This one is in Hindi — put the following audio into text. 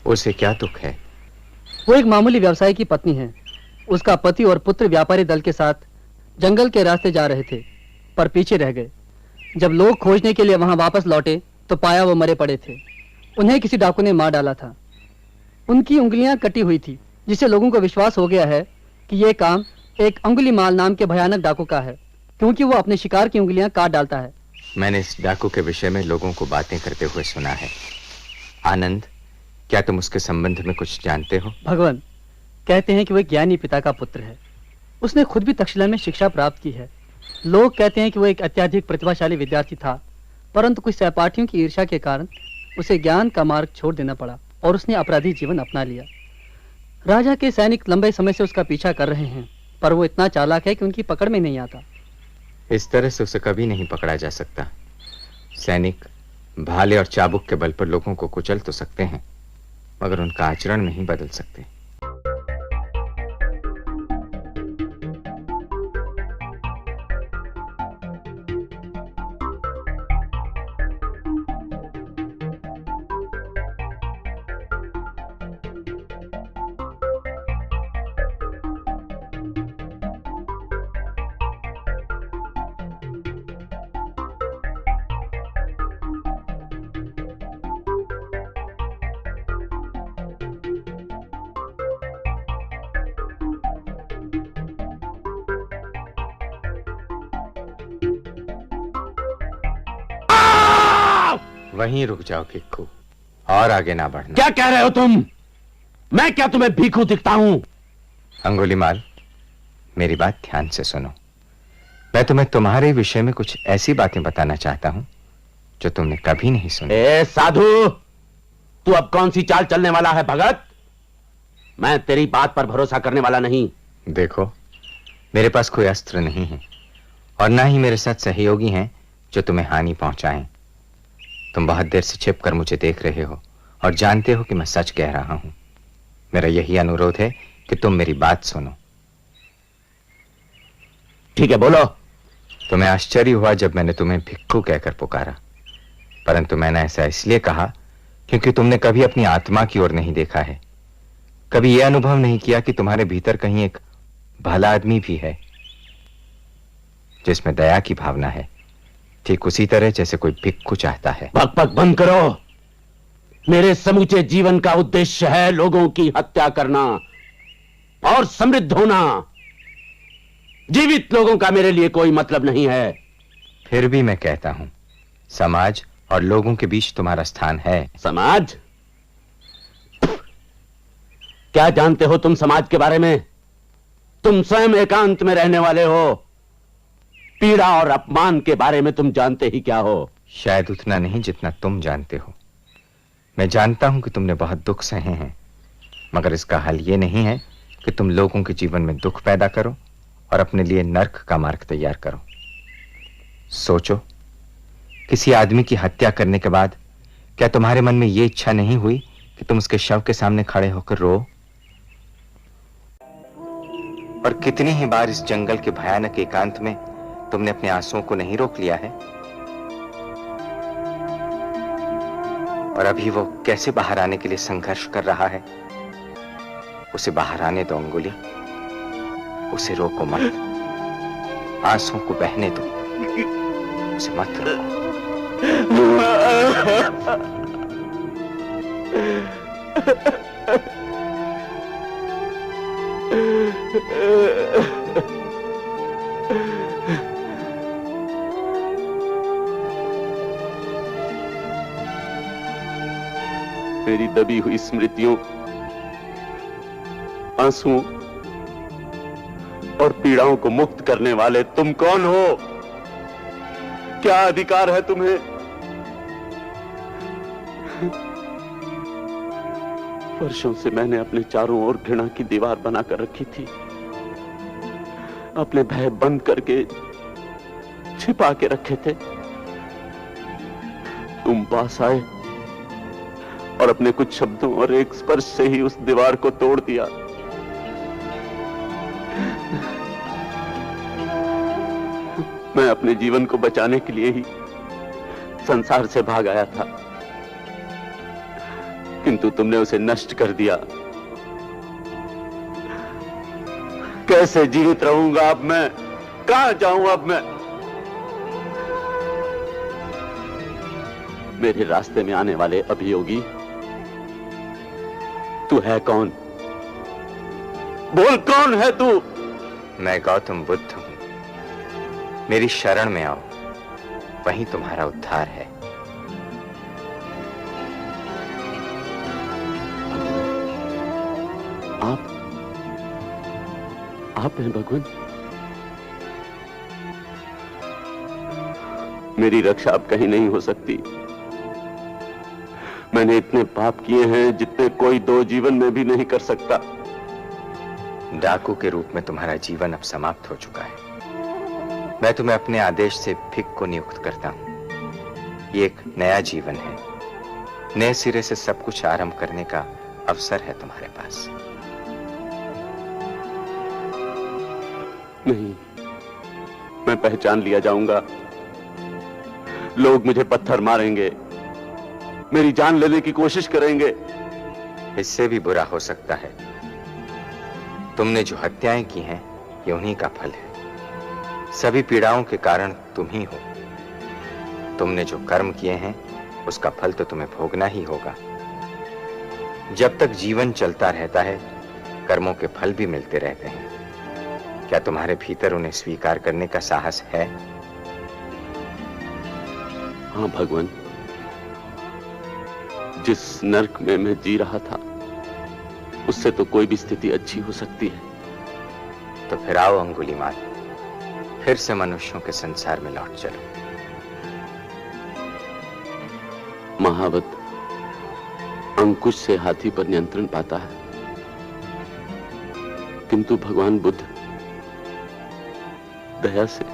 उसे क्या दुख है? वो एक मामूली व्यवसायी की पत्नी है। उसका पति और पुत्र व्यापारी दल के साथ जंगल के रास्ते जा रहे थे, पर पीछे रह गए। जब लोग खोजने के लिए वहां वापस लौटे तो पाया वो मरे पड़े थे। उन्हें किसी डाकू ने मार डाला था। उनकी उंगलियां कटी हुई थी, जिससे लोगों को विश्वास हो गया है कि ये काम एक अंगुलीमाल नाम के भयानक डाकू का है, क्योंकि वो अपने शिकार की उंगलियां काट डालता है। मैंने इस डाकू के विषय में लोगों को बातें करते हुए सुना है। आनंद, क्या तुम उसके संबंध में कुछ जानते हो? भगवान कहते हैं कि वो एक ज्ञानी पिता का पुत्र है। उसने खुद भी तक्षशिला में शिक्षा प्राप्त की है। लोग कहते हैं कि वो एक अत्यधिक प्रतिभाशाली विद्यार्थी था, परंतु कुछ सहपाठियों की ईर्ष्या के कारण उसे ज्ञान का मार्ग छोड़ देना पड़ा और उसने अपराधी जीवन अपना लिया। राजा के सैनिक लंबे समय से उसका पीछा कर रहे हैं, पर वो इतना चालाक है कि उनकी पकड़ में नहीं आता। इस तरह से उसे कभी नहीं पकड़ा जा सकता। सैनिक भाले और चाबुक के बल पर लोगों को कुचल तो सकते हैं, मगर उनका आचरण नहीं बदल सकते। वहीं रुक जाओ भिक्खू, और आगे ना बढ़ना। क्या कह रहे हो तुम? मैं क्या तुम्हें भिक्खू दिखता हूं? अंगुलीमाल, मेरी बात ध्यान से सुनो। मैं तुम्हें तुम्हारे विषय में कुछ ऐसी बातें बताना चाहता हूं जो तुमने कभी नहीं सुनी। ए साधु, तू अब कौन सी चाल चलने वाला है भगत? मैं तेरी बात पर भरोसा करने वाला नहीं। देखो, मेरे पास कोई अस्त्र नहीं है और ना ही मेरे साथ सहयोगी हैं जो तुम्हें हानि पहुंचाएं। तुम बहुत देर से छिपकर मुझे देख रहे हो और जानते हो कि मैं सच कह रहा हूं। मेरा यही अनुरोध है कि तुम मेरी बात सुनो। ठीक है, बोलो। तुम्हें आश्चर्य हुआ जब मैंने तुम्हें भिक्खू कहकर पुकारा, परंतु मैंने ऐसा इसलिए कहा क्योंकि तुमने कभी अपनी आत्मा की ओर नहीं देखा है। कभी यह अनुभव नहीं किया कि तुम्हारे भीतर कहीं एक भला आदमी भी है जिसमें दया की भावना है, ठीक उसी तरह जैसे कोई भिक्खू चाहता है। बक बक बंद करो। मेरे समूचे जीवन का उद्देश्य है लोगों की हत्या करना और समृद्ध होना। जीवित लोगों का मेरे लिए कोई मतलब नहीं है। फिर भी मैं कहता हूं, समाज और लोगों के बीच तुम्हारा स्थान है। समाज? क्या जानते हो तुम समाज के बारे में? तुम स्वयं एकांत में रहने वाले हो। पीड़ा और अपमान के बारे में तुम जानते ही क्या हो? शायद उतना नहीं जितना तुम जानते हो। मैं जानता हूं कि तुमने बहुत दुख सहे हैं, मगर इसका हल यह नहीं है कि तुम लोगों के जीवन में दुख पैदा करो और अपने लिए नर्क का मार्ग तैयार करो। सोचो, किसी आदमी की हत्या करने के बाद क्या तुम्हारे मन में यह इच्छा नहीं हुई कि तुम उसके शव के सामने खड़े होकर रो? और कितनी ही बार इस जंगल के भयानक एकांत में तुमने अपने आंसुओं को नहीं रोक लिया है? और अभी वो कैसे बाहर आने के लिए संघर्ष कर रहा है। उसे बाहर आने दो अंगुली, उसे रोको मत। आंसुओं को बहने दो, उसे मत रोको। मेरी दबी हुई स्मृतियों, आंसुओं और पीड़ाओं को मुक्त करने वाले तुम कौन हो? क्या अधिकार है तुम्हें? वर्षों से मैंने अपने चारों ओर घृणा की दीवार बनाकर रखी थी। अपने भय बंद करके छिपा के रखे थे, तुम पास आए और अपने कुछ शब्दों और एक स्पर्श से ही उस दीवार को तोड़ दिया। मैं अपने जीवन को बचाने के लिए ही संसार से भाग आया था, किंतु तुमने उसे नष्ट कर दिया। कैसे जीवित रहूंगा अब मैं? कहां जाऊं अब मैं? मेरे रास्ते में आने वाले अभियोगी, तू है कौन? बोल, कौन है तू? मैं गौतम बुद्ध हूं। मेरी शरण में आओ, वहीं तुम्हारा उद्धार है। आप हैं भगवान? मेरी रक्षा अब कहीं नहीं हो सकती। मैंने इतने पाप किए हैं जितने कोई दो जीवन में भी नहीं कर सकता। डाकू के रूप में तुम्हारा जीवन अब समाप्त हो चुका है। मैं तुम्हें अपने आदेश से भिख को नियुक्त करता हूं। ये एक नया जीवन है। नए सिरे से सब कुछ आरंभ करने का अवसर है तुम्हारे पास। नहीं, मैं पहचान लिया जाऊंगा। लोग मुझे पत्थर मारेंगे, मेरी जान लेने की कोशिश करेंगे। इससे भी बुरा हो सकता है। तुमने जो हत्याएं की हैं, ये उन्हीं का फल है। सभी पीड़ाओं के कारण तुम ही हो। तुमने जो कर्म किए हैं, उसका फल तो तुम्हें भोगना ही होगा। जब तक जीवन चलता रहता है, कर्मों के फल भी मिलते रहते हैं। क्या तुम्हारे भीतर उन्हें स्वीकार करने का साहस है? हाँ भगवान, जिस नर्क में मैं जी रहा था, उससे तो कोई भी स्थिति अच्छी हो सकती है। तो फिर आओ अंगुलीमाल, फिर से मनुष्यों के संसार में लौट चलो। महावत अंकुश से हाथी पर नियंत्रण पाता है, किंतु भगवान बुद्ध दया से